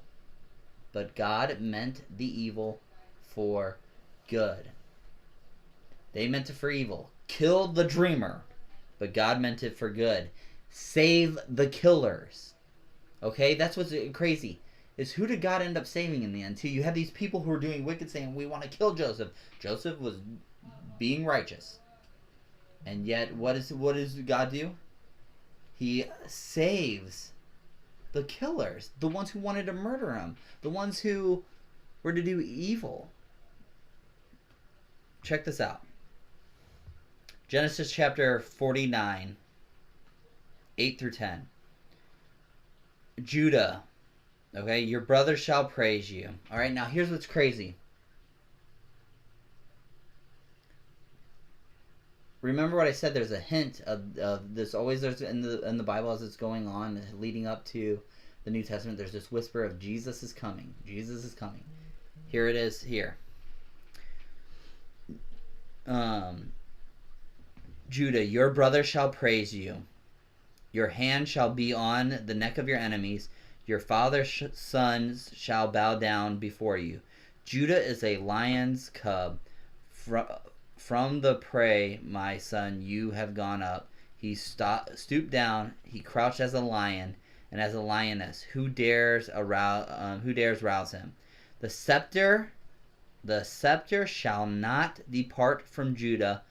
but God meant the evil for good. They meant it for evil. Killed the dreamer, but God meant it for good. Save the killers. Okay, that's what's crazy. Is who did God end up saving in the end too? You have these people who are doing wicked saying, we want to kill Joseph. Joseph was being righteous. And yet, what does God do? He saves the killers, the ones who wanted to murder him, the ones who were to do evil. Check this out. Genesis chapter 49, 8 through 10. Judah, okay, your brother shall praise you. All right, now here's what's crazy. Remember what I said, there's a hint of this always there's in the Bible as it's going on, leading up to the New Testament, there's this whisper of Jesus is coming. Jesus is coming. Here it is here. Judah, your brother shall praise you. Your hand shall be on the neck of your enemies. Your father's sons shall bow down before you. Judah is a lion's cub. From the prey, my son, you have gone up. He stooped down. He crouched as a lion and as a lioness. Who dares rouse him? The scepter shall not depart from Judah,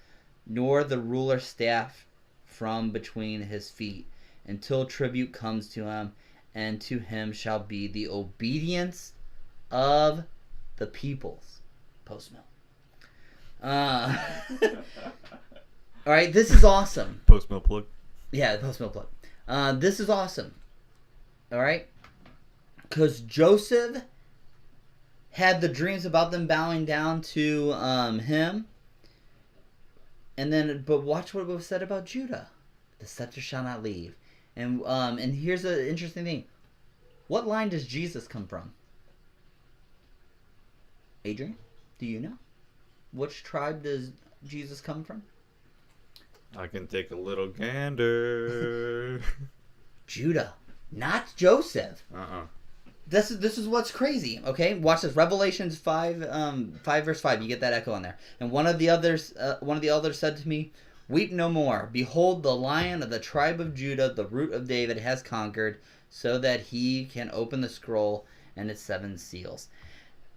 nor the ruler's staff from between his feet, until tribute comes to him, and to him shall be the obedience of the peoples. Post-mill. All right, this is awesome. Post-mill plug. Yeah, the post-mill plug. This is awesome. All right, because Joseph had the dreams about them bowing down to him, and then but watch what was said about Judah. The scepter shall not leave, and here's the interesting thing. What line does Jesus come from? Adrian, do you know? Which tribe does Jesus come from? I can take a little gander. Judah, not Joseph. This is what's crazy. Okay, watch this. Revelations 5 verse 5. You get that echo on there. And one of the elders said to me, "Weep no more. Behold, the Lion of the tribe of Judah, the Root of David, has conquered, so that he can open the scroll and its 7 seals."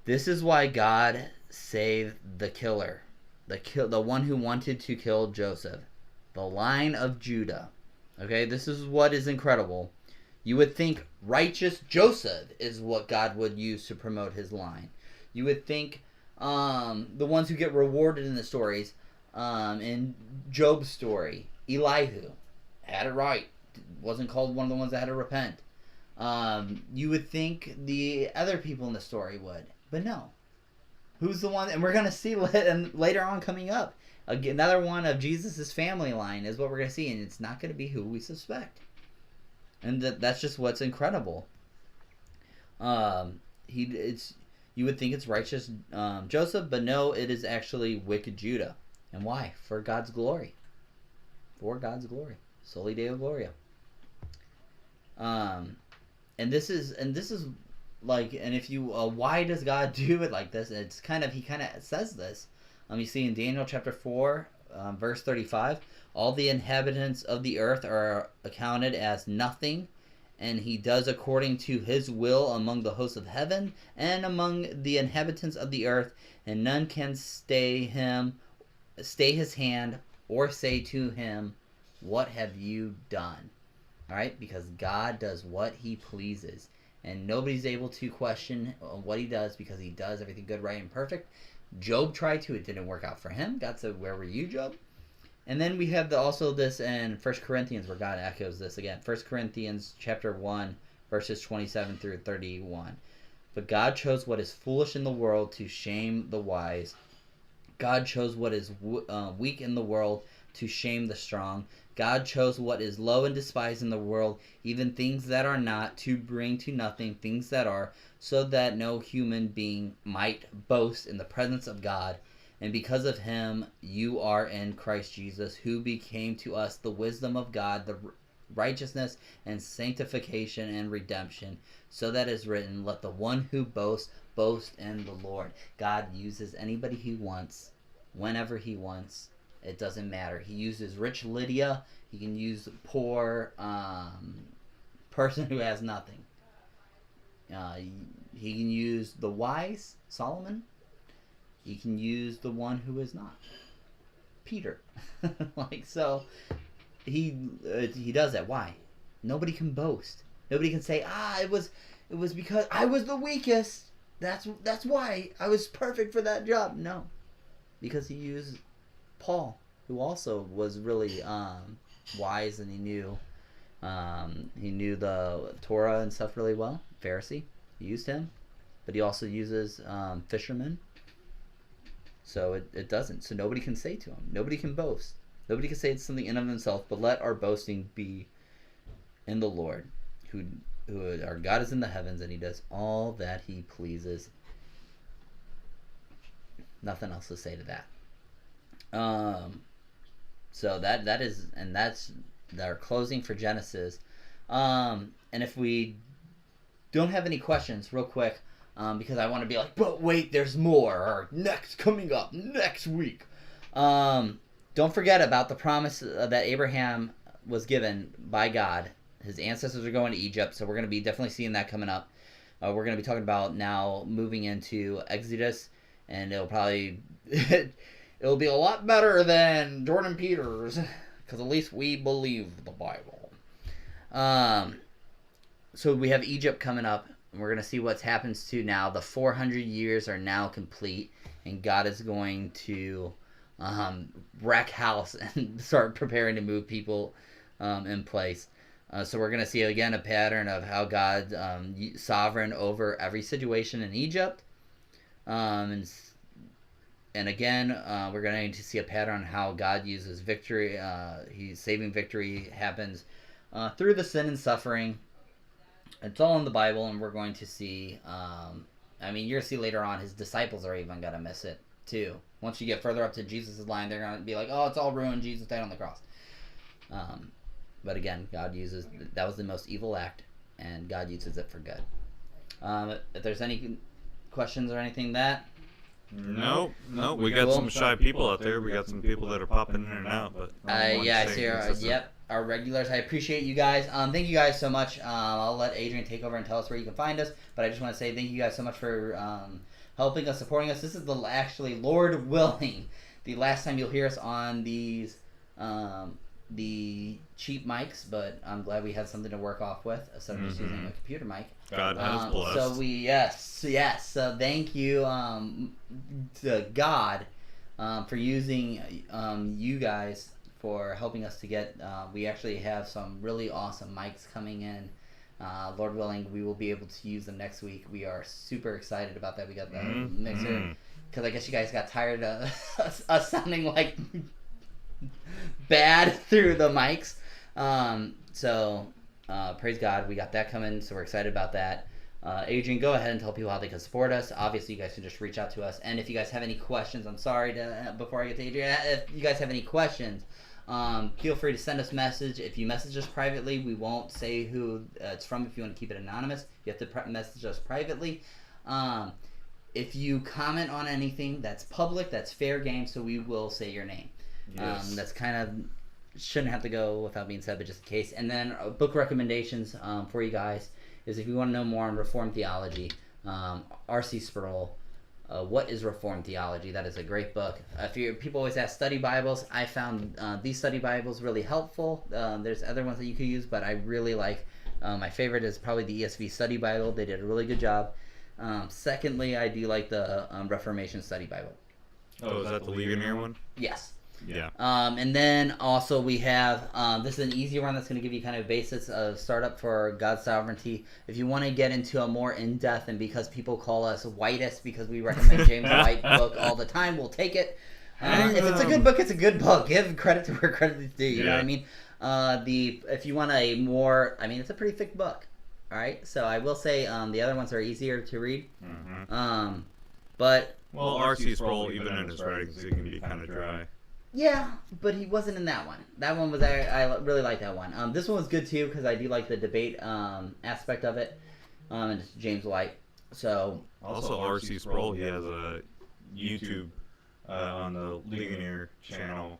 This is why God saved the killer, the one who wanted to kill Joseph, the line of Judah. Okay, this is what is incredible. You would think righteous Joseph is what God would use to promote his line. You would think the ones who get rewarded in the stories, in Job's story, Elihu had it right, wasn't called one of the ones that had to repent. You would think the other people in the story would, but no. Who's the one? And we're going to see and later on coming up. Another one of Jesus' family line is what we're going to see. And it's not going to be who we suspect. And that's just what's incredible. You would think it's righteous Joseph, but no, it is actually wicked Judah. And why? For God's glory. For God's glory. Soli Deo Gloria. And this is like, and if you, why does God do it like this? It's he kind of says this. You see in Daniel chapter 4, verse 35, all the inhabitants of the earth are accounted as nothing, and he does according to his will among the hosts of heaven and among the inhabitants of the earth, and none can stay his hand or say to him, what have you done? All right, because God does what he pleases, and nobody's able to question what he does, because he does everything good, right, and perfect. Job tried to. It didn't work out for him. God said, where were you, Job? And then we have also this in 1 Corinthians where God echoes this again. 1 Corinthians chapter 1, verses 27 through 31. But God chose what is foolish in the world to shame the wise. God chose what is weak in the world to shame the strong. God chose what is low and despised in the world, even things that are not, to bring to nothing things that are, so that no human being might boast in the presence of God. And because of him, you are in Christ Jesus, who became to us the wisdom of God, the righteousness and sanctification and redemption. So that is written, let the one who boasts, boast in the Lord. God uses anybody he wants, whenever he wants. It doesn't matter. He uses rich Lydia. He can use poor person who has nothing. He can use the wise, Solomon. He can use the one who is not, Peter. So he does that. Why? Nobody can boast. Nobody can say, it was because I was the weakest. That's why I was perfect for that job. No, because he used Paul, who also was really wise, and he knew the Torah and stuff really well. Pharisee. He used him, but he also uses fishermen. So it doesn't. So nobody can say to him. Nobody can boast. Nobody can say it's something in of himself, but let our boasting be in the Lord, who our God is in the heavens, and he does all that he pleases. Nothing else to say to that. So that is, and that's our closing for Genesis. And if we don't have any questions, real quick, because I want to be like, but wait, there's more, or coming up next week. Don't forget about the promise that Abraham was given by God. His ancestors are going to Egypt, so we're going to be definitely seeing that coming up. We're going to be talking about now moving into Exodus, and it'll probably it'll be a lot better than Jordan Peters, because at least we believe the Bible. So we have Egypt coming up. We're going to see what happens to now. The 400 years are now complete, and God is going to wreck house and start preparing to move people in place. So we're going to see, again, a pattern of how God's sovereign over every situation in Egypt. And again, we're going to see a pattern on how God uses victory. He's saving victory happens through the sin and suffering. It's all in the Bible, and we're going to see, you're going to see later on, his disciples are even going to miss it, too. Once you get further up to Jesus' line, they're going to be like, oh, it's all ruined, Jesus died on the cross. But again, God uses, that was the most evil act, and God uses it for good. If there's any questions or anything No, we got some shy people out there. We got some people that are popping in and out, but I see. Our regulars. I appreciate you guys. Thank you guys so much. I'll let Adrian take over and tell us where you can find us. But I just want to say thank you guys so much for helping us, supporting us. This is actually, Lord willing, the last time you'll hear us on these the cheap mics. But I'm glad we had something to work off with instead of just using a computer mic. God has blessed. So yes. So thank you to God for using you guys for helping us to get. We actually have some really awesome mics coming in. Lord willing, we will be able to use them next week. We are super excited about that. We got the mixer because I guess you guys got tired of us sounding like bad through the mics. So praise God, we got that coming, so we're excited about that. Adrian, go ahead and tell people how they can support us. Obviously, you guys can just reach out to us. And if you guys have any questions, I'm sorry before I get to Adrian, if you guys have any questions, feel free to send us a message. If you message us privately, we won't say who it's from if you want to keep it anonymous. You have to message us privately. If you comment on anything that's public, that's fair game, so we will say your name. Yes. That's kind of shouldn't have to go without being said, but just in case. And then book recommendations for you guys is if you want to know more on Reformed theology, R.C. Sproul, What is Reformed Theology? That is a great book. People always ask study Bibles. I found these study Bibles really helpful. There's other ones that you could use, but I really like, my favorite is probably the ESV Study Bible. They did a really good job. Secondly, I do like the Reformation Study Bible. Oh, is that the Ligonier one? Yes. Yeah. And then also we have, this is an easier one that's going to give you kind of basics of startup for God's sovereignty. If you want to get into a more in-depth, and because people call us whitest because we recommend James White book all the time, we'll take it. If it's a good book, it's a good book. Give credit to where credit is due. You know what I mean? If you want a more, I mean, it's a pretty thick book. All right. So I will say the other ones are easier to read. Mm-hmm. But well, R.C. Sproul, even in his writings, he can be kind of dry. Yeah, but he wasn't in that one. That one was I really like that one. This one was good too because I do like the debate aspect of it. And it's James White. So also R.C. Sproul, he has a YouTube on the Ligonier channel.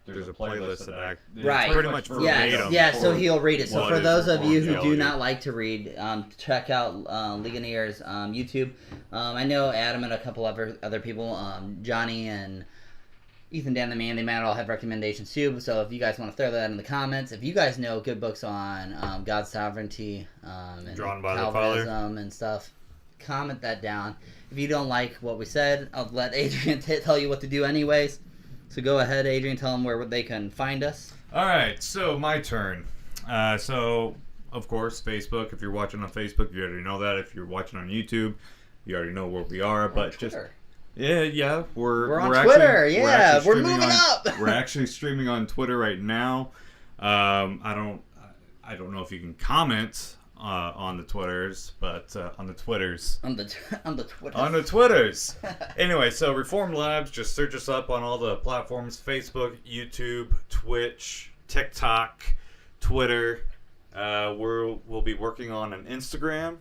There's a playlist that right. pretty much verbatim. Yeah. So he'll read it. So for those of you who do not like to read, check out Ligonier's YouTube. I know Adam and a couple other people, Johnny and Ethan Dan the Man, they might all have recommendations too. So if you guys want to throw that in the comments, if you guys know good books on God's sovereignty and Drawn by Calvinism and stuff, comment that down. If you don't like what we said, I'll let Adrian tell you what to do anyways. So go ahead, Adrian, tell them where they can find us. All right, so my turn. So, of course, Facebook. If you're watching on Facebook, you already know that. If you're watching on YouTube, you already know where we are. But just yeah, we're on actually, Twitter. Yeah, we're moving up. We're actually streaming on Twitter right now. I don't know if you can comment on the Twitters, but on the Twitters. On the Twitters. On the Twitters. Anyway, so Reformed Labs, just search us up on all the platforms: Facebook, YouTube, Twitch, TikTok, Twitter. We'll be working on an Instagram.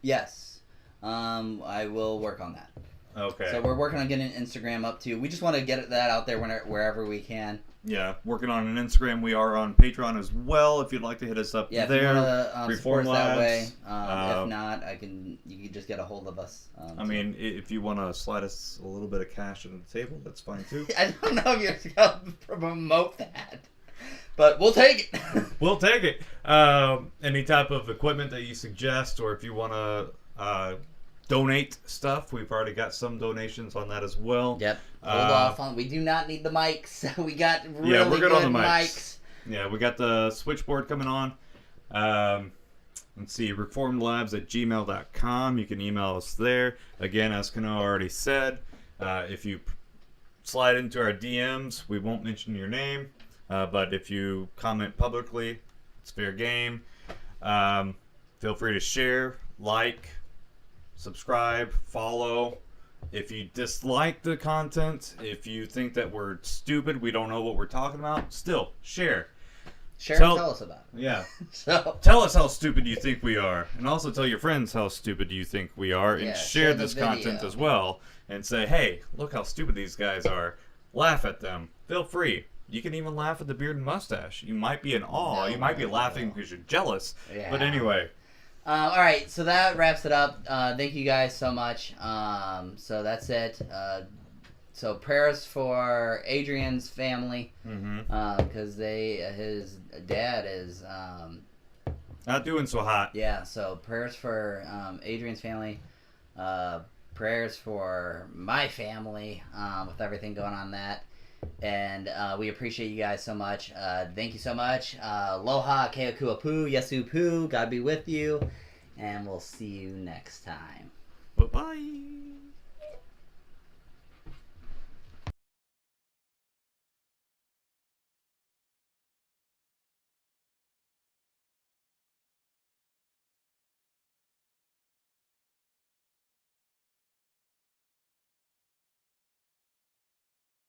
Yes. I will work on that. Okay. So we're working on getting an Instagram up too. We just want to get that out there wherever we can. Yeah, working on an Instagram. We are on Patreon as well. If you'd like to hit us up there. If you want to support us that way. If not, you can just get a hold of us. I mean, if you want to slide us a little bit of cash on the table, that's fine too. I don't know if you're going to promote that, but we'll take it. We'll take it. Any type of equipment that you suggest, or if you want to donate stuff, we've already got some donations on that as well. Yep. Hold off on. We do not need the mics. We got really we're good on the mics. Yeah, we got the switchboard coming on. Let's see, reformedlabs@gmail.com. You can email us there. Again, as Kano already said, if you slide into our DMs, we won't mention your name. But if you comment publicly, it's fair game. Feel free to share, like, subscribe, follow. If you dislike the content, if you think that we're stupid, we don't know what we're talking about, still share. And tell us about it. Yeah. So tell us how stupid you think we are, and also tell your friends how stupid you think we are, and share this content as well, and say, hey, look how stupid these guys are. Laugh at them. Feel free. You can even laugh at the beard and mustache. You might be in awe. You might be laughing because you're jealous. Yeah. But anyway. All right, so that wraps it up. Thank you guys so much. So that's it. So prayers for Adrian's family, because his dad is not doing so hot. Yeah, so prayers for Adrian's family. Prayers for my family with everything going on that. And we appreciate you guys so much. Thank you so much. Aloha, keokuapu, yesu pu. God be with you. And we'll see you next time. Bye-bye.